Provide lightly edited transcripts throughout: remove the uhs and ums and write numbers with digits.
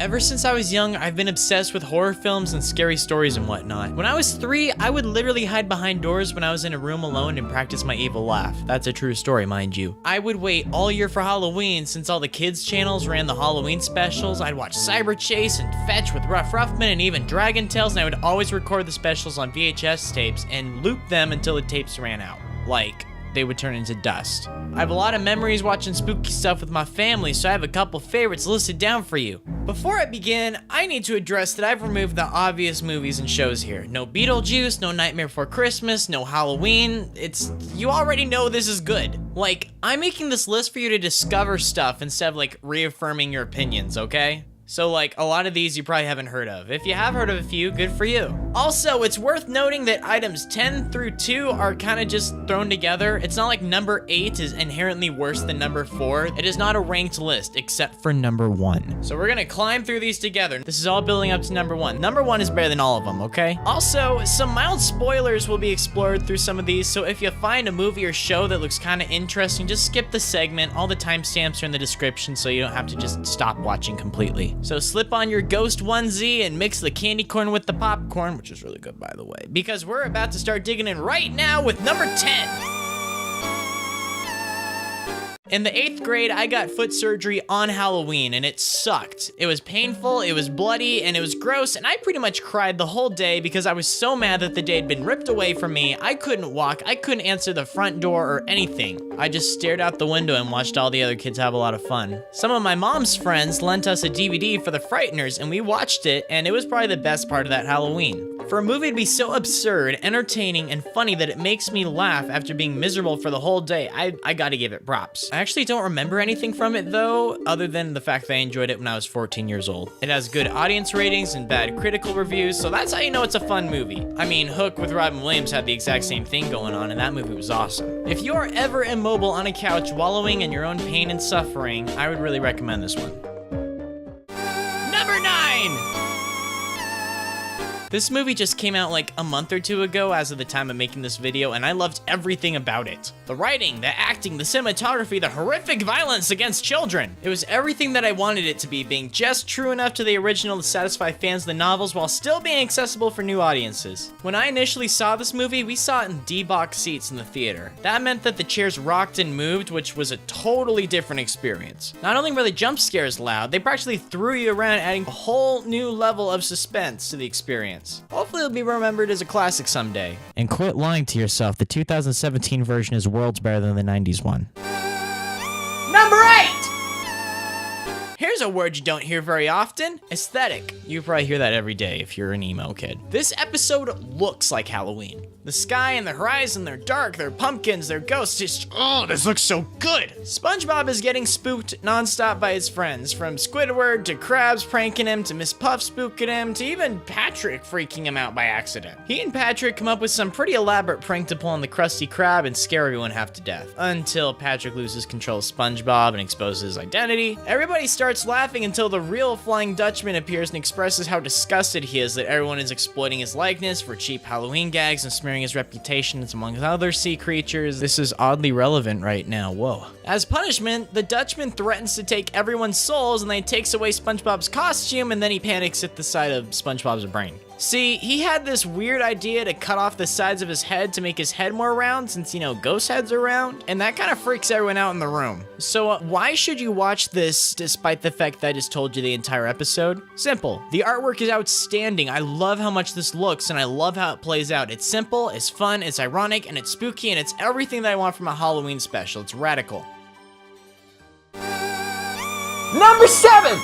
Ever since I was young, I've been obsessed with horror films and scary stories and whatnot. When I was 3, I would literally hide behind doors when I was in a room alone and practice my evil laugh. That's a true story, mind you. I would wait all year for Halloween since all the kids' channels ran the Halloween specials. I'd watch Cyber Chase and Fetch with Ruff Ruffman and even Dragon Tales, and I would always record the specials on VHS tapes and loop them until the tapes ran out. Like, they would turn into dust. I have a lot of memories watching spooky stuff with my family, so I have a couple favorites listed down for you. Before I begin, I need to address that I've removed the obvious movies and shows here. No Beetlejuice, no Nightmare Before Christmas, no Halloween. You already know this is good. Like, I'm making this list for you to discover stuff instead of like reaffirming your opinions, okay? So like, a lot of these you probably haven't heard of. If you have heard of a few, good for you. Also, it's worth noting that items 10 through 2 are kind of just thrown together. It's not like number 8 is inherently worse than number 4. It is not a ranked list, except for number 1. So we're gonna climb through these together. This is all building up to number 1. Number 1 is better than all of them, okay? Also, some mild spoilers will be explored through some of these, so if you find a movie or show that looks kind of interesting, just skip the segment. All the timestamps are in the description, so you don't have to just stop watching completely. So slip on your ghost onesie and mix the candy corn with the popcorn, which is really good, by the way, because we're about to start digging in right now with number 10. In the 8th grade, I got foot surgery on Halloween, and it sucked. It was painful, it was bloody, and it was gross, and I pretty much cried the whole day because I was so mad that the day had been ripped away from me. I couldn't walk, I couldn't answer the front door or anything. I just stared out the window and watched all the other kids have a lot of fun. Some of my mom's friends lent us a DVD for The Frighteners, and we watched it, and it was probably the best part of that Halloween. For a movie to be so absurd, entertaining, and funny that it makes me laugh after being miserable for the whole day, I gotta give it props. I actually don't remember anything from it though, other than the fact that I enjoyed it when I was 14 years old. It has good audience ratings and bad critical reviews, so that's how you know it's a fun movie. I mean, Hook with Robin Williams had the exact same thing going on, and that movie was awesome. If you are ever immobile on a couch wallowing in your own pain and suffering, I would really recommend this one. Number 9! This movie just came out like a month or 2 ago as of the time of making this video, and I loved everything about it. The writing, the acting, the cinematography, the horrific violence against children. It was everything that I wanted it to be, being just true enough to the original to satisfy fans of the novels while still being accessible for new audiences. When I initially saw this movie, we saw it in D-box seats in the theater. That meant that the chairs rocked and moved, which was a totally different experience. Not only were the jump scares loud, they practically threw you around, adding a whole new level of suspense to the experience. Hopefully it'll be remembered as a classic someday. And quit lying to yourself, the 2017 version is worlds better than the 90s one. Number 8! Here's a word you don't hear very often, aesthetic. You probably hear that every day if you're an emo kid. This episode looks like Halloween. The sky and the horizon, they're dark, they're pumpkins, they're ghosts, this looks so good. SpongeBob is getting spooked nonstop by his friends, from Squidward to Krabs pranking him, to Miss Puff spooking him, to even Patrick freaking him out by accident. He and Patrick come up with some pretty elaborate prank to pull on the Krusty Krab and scare everyone half to death, until Patrick loses control of SpongeBob and exposes his identity. Everybody starts laughing until the real Flying Dutchman appears and expresses how disgusted he is that everyone is exploiting his likeness for cheap Halloween gags and smearing his reputation among other sea creatures. This is oddly relevant right now, whoa. As punishment, the Dutchman threatens to take everyone's souls and then he takes away SpongeBob's costume and then he panics at the sight of SpongeBob's brain. See, he had this weird idea to cut off the sides of his head to make his head more round since, ghost heads are round, and that kind of freaks everyone out in the room. So why should you watch this despite the fact that I just told you the entire episode? Simple. The artwork is outstanding. I love how much this looks, and I love how it plays out. It's simple, it's fun, it's ironic, and it's spooky, and it's everything that I want from a Halloween special. It's radical. Number 7!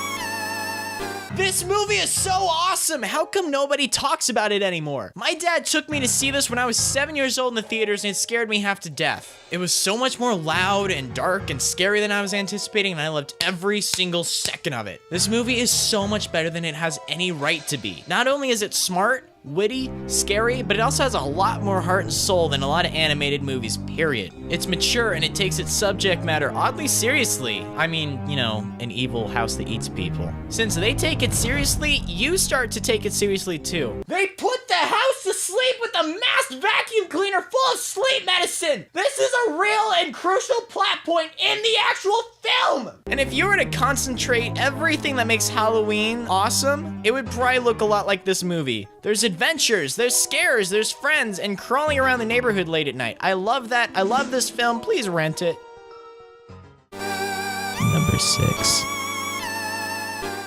This movie is so awesome! How come nobody talks about it anymore? My dad took me to see this when I was 7 years old in the theaters and it scared me half to death. It was so much more loud and dark and scary than I was anticipating, and I loved every single second of it. This movie is so much better than it has any right to be. Not only is it smart, witty, scary, but it also has a lot more heart and soul than a lot of animated movies, period. It's mature and it takes its subject matter oddly seriously. I mean, an evil house that eats people. Since they take it seriously, you start to take it seriously too. They put the house the sleep with a masked vacuum cleaner full of sleep medicine. This is a real and crucial plot point in the actual film. And if you were to concentrate everything that makes Halloween awesome, it would probably look a lot like this movie. There's adventures, there's scares, there's friends, and crawling around the neighborhood late at night. I love that. I love this film. Please rent it. Number 6.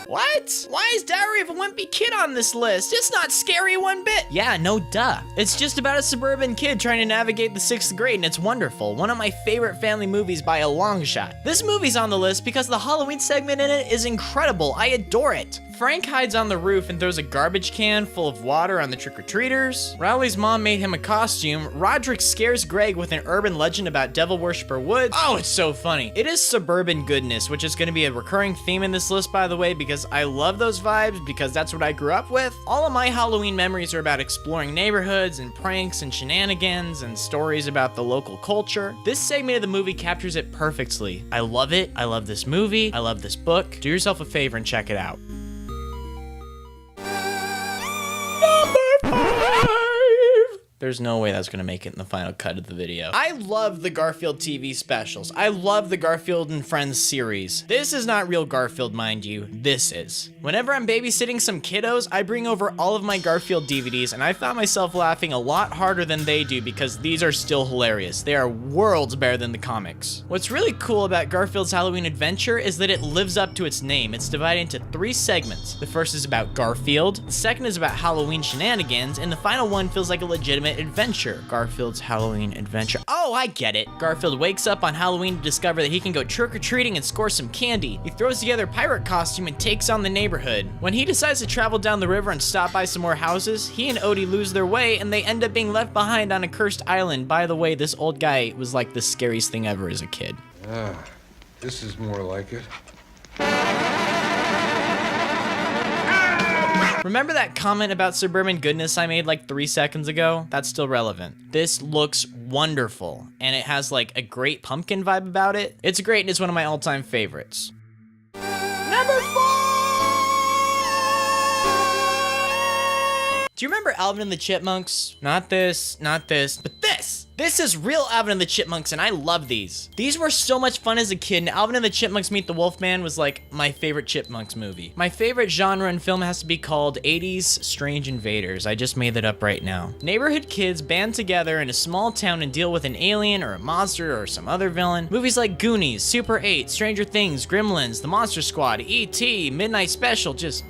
What? Why is Diary of a Wimpy Kid on this list? It's not scary one bit. Yeah, no duh. It's just about a suburban kid trying to navigate the 6th grade, and it's wonderful. One of my favorite family movies by a long shot. This movie's on the list because the Halloween segment in it is incredible. I adore it. Frank hides on the roof and throws a garbage can full of water on the trick-or-treaters. Rowley's mom made him a costume. Roderick scares Greg with an urban legend about Devil Worshipper Woods. Oh, it's so funny. It is suburban goodness, which is going to be a recurring theme in this list, by the way, because I love those vibes because that's what I grew up with. All of my Halloween memories are about exploring neighborhoods and pranks and shenanigans and stories about the local culture. This segment of the movie captures it perfectly. I love it. I love this movie. I love this book. Do yourself a favor and check it out. There's no way that's gonna make it in the final cut of the video. I love the Garfield TV specials. I love the Garfield and Friends series. This is not real Garfield, mind you. This is. Whenever I'm babysitting some kiddos, I bring over all of my Garfield DVDs, and I found myself laughing a lot harder than they do because these are still hilarious. They are worlds better than the comics. What's really cool about Garfield's Halloween Adventure is that it lives up to its name. It's divided into 3 segments. The first is about Garfield, the second is about Halloween shenanigans, and the final one feels like a legitimate adventure. Garfield's Halloween Adventure. Oh, I get it. Garfield wakes up on Halloween to discover that he can go trick-or-treating and score some candy. He throws together a pirate costume and takes on the neighborhood. When he decides to travel down the river and stop by some more houses, he and Odie lose their way and they end up being left behind on a cursed island. By the way, this old guy was like the scariest thing ever as a kid. Ah, this is more like it. Remember that comment about suburban goodness I made like 3 seconds ago? That's still relevant. This looks wonderful, and it has like a great pumpkin vibe about it. It's great, and it's one of my all-time favorites. Number 4! Do you remember Alvin and the Chipmunks? Not this, but this! This is real Alvin and the Chipmunks, and I love these. These were so much fun as a kid, and Alvin and the Chipmunks Meet the Wolfman was like my favorite Chipmunks movie. My favorite genre in film has to be called 80s Strange Invaders. I just made that up right now. Neighborhood kids band together in a small town and deal with an alien or a monster or some other villain. Movies like Goonies, Super 8, Stranger Things, Gremlins, The Monster Squad, E.T., Midnight Special, just,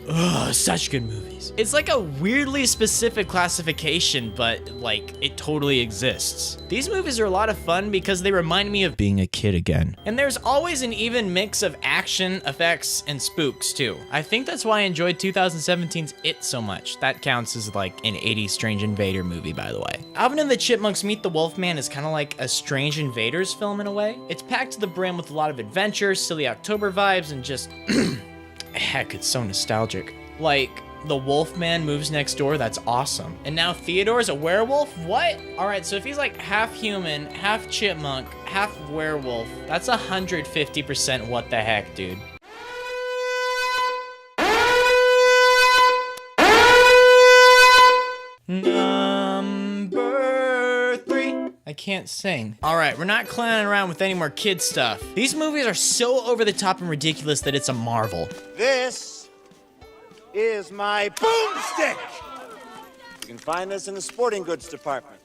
such good movies. It's like a weirdly specific classification, but like, it totally exists. These movies are a lot of fun because they remind me of being a kid again. And there's always an even mix of action, effects, and spooks too. I think that's why I enjoyed 2017's It so much. That counts as like an 80s Strange Invader movie, by the way. Alvin and the Chipmunks Meet the Wolfman is kind of like a Strange Invaders film in a way. It's packed to the brim with a lot of adventure, silly October vibes, and just, heck, it's so nostalgic. Like, the Wolfman moves next door, that's awesome. And now Theodore's a werewolf? What? Alright, so if he's like half human, half chipmunk, half werewolf, that's 150% what the heck, dude. Number 3. I can't sing. Alright, we're not clowning around with any more kid stuff. These movies are so over the top and ridiculous that it's a marvel. This is my boomstick. You can find this in the sporting goods department.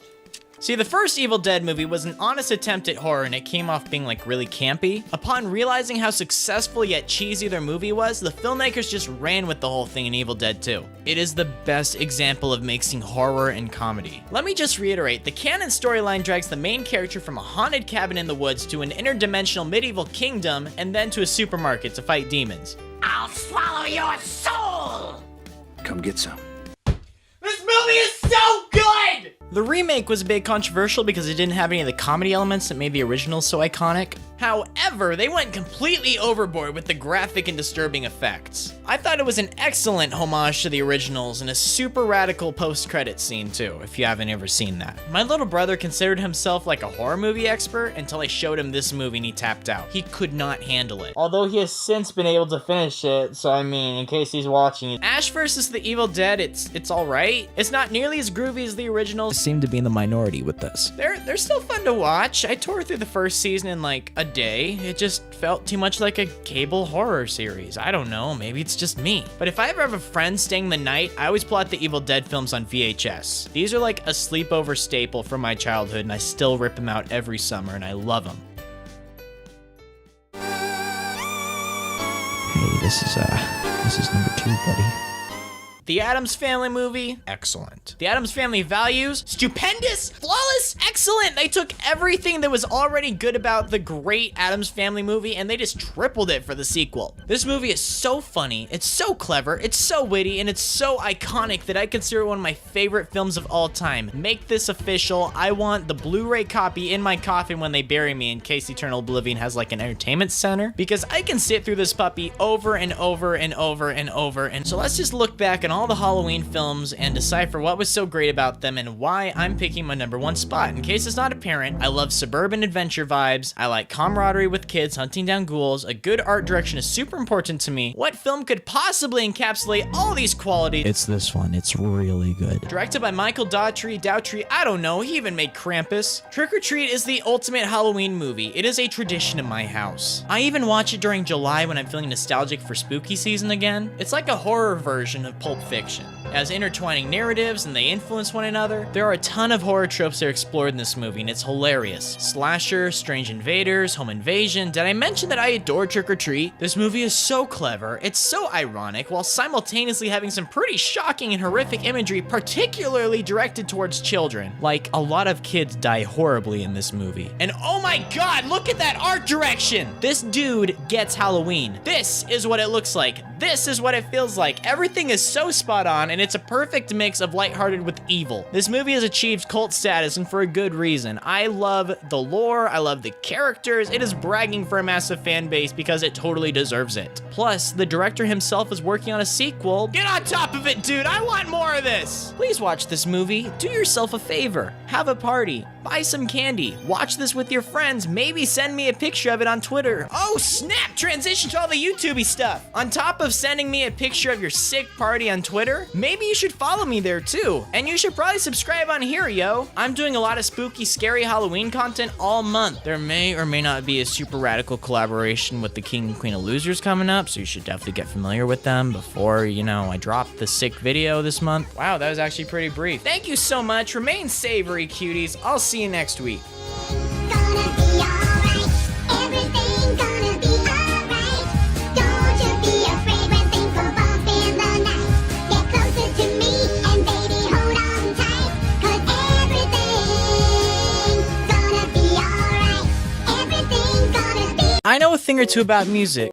See, the first Evil Dead movie was an honest attempt at horror, and it came off being like really campy. Upon realizing how successful yet cheesy their movie was, the filmmakers just ran with the whole thing in Evil Dead 2. It is the best example of mixing horror and comedy. Let me just reiterate, the canon storyline drags the main character from a haunted cabin in the woods to an interdimensional medieval kingdom, and then to a supermarket to fight demons. I'll swallow your soul! Come get some. This movie is so good! The remake was a bit controversial because it didn't have any of the comedy elements that made the original so iconic. However, they went completely overboard with the graphic and disturbing effects. I thought it was an excellent homage to the originals and a super radical post-credit scene too, if you haven't ever seen that. My little brother considered himself like a horror movie expert until I showed him this movie and he tapped out. He could not handle it. Although he has since been able to finish it, so I mean, in case he's watching. Ash vs. the Evil Dead, it's alright. It's not nearly as groovy as the originals. Seem to be in the minority with this. They're still fun to watch. I tore through the first season in like a day. It just felt too much like a cable horror series. I don't know, maybe it's just me. But if I ever have a friend staying the night, I always pull out the Evil Dead films on VHS. These are like a sleepover staple from my childhood, and I still rip them out every summer, and I love them. Hey, this is number 2, buddy. The Addams Family movie, excellent. The Addams Family values, stupendous, flawless, excellent. They took everything that was already good about the great Addams Family movie and they just tripled it for the sequel. This movie is so funny, it's so clever, it's so witty, and it's so iconic that I consider it one of my favorite films of all time. Make this official. I want the Blu-ray copy in my coffin when they bury me in case Eternal Oblivion has like an entertainment center, because I can sit through this puppy over and over and over and over. And so let's just look back on all the Halloween films and decipher what was so great about them and why I'm picking my #1 spot. In case it's not apparent, I love suburban adventure vibes, I like camaraderie with kids hunting down ghouls, a good art direction is super important to me. What film could possibly encapsulate all these qualities? It's this one, it's really good. Directed by Michael Dowtry, I don't know, he even made Krampus. Trick or Treat is the ultimate Halloween movie. It is a tradition in my house. I even watch it during July when I'm feeling nostalgic for spooky season again. It's like a horror version of Pulp Fiction. It has intertwining narratives and they influence one another. There are a ton of horror tropes that are explored in this movie and it's hilarious. Slasher, strange invaders, home invasion. Did I mention that I adore Trick or Treat? This movie is so clever, it's so ironic, while simultaneously having some pretty shocking and horrific imagery, particularly directed towards children. Like, a lot of kids die horribly in this movie. And oh my god, look at that art direction! This dude gets Halloween. This is what it looks like. This is what it feels like. Everything is so spot on, and it's a perfect mix of lighthearted with evil. This movie has achieved cult status, and for a good reason. I love the lore, I love the characters, it is bragging for a massive fan base because it totally deserves it. Plus, the director himself is working on a sequel. Get on top of it, dude, I want more of this! Please watch this movie, do yourself a favor, have a party, buy some candy, watch this with your friends, maybe send me a picture of it on Twitter. Oh snap, transition to all the YouTubey stuff. On top of sending me a picture of your sick party on Twitter, maybe you should follow me there too. And you should probably subscribe on here, yo. I'm doing a lot of spooky, scary Halloween content all month. There may or may not be a super radical collaboration with the King and Queen of Losers coming up, so you should definitely get familiar with them before, you know, I drop the sick video this month. Wow, that was actually pretty brief. Thank you so much. Remain savory, cuties. I'll see you next week. Gonna be alright. Everything gonna be alright. Don't you be afraid when things go bump in the night. Get closer to me and baby hold on tight. 'Cause everything's gonna be alright. Everything's gonna be I know a thing or two about music.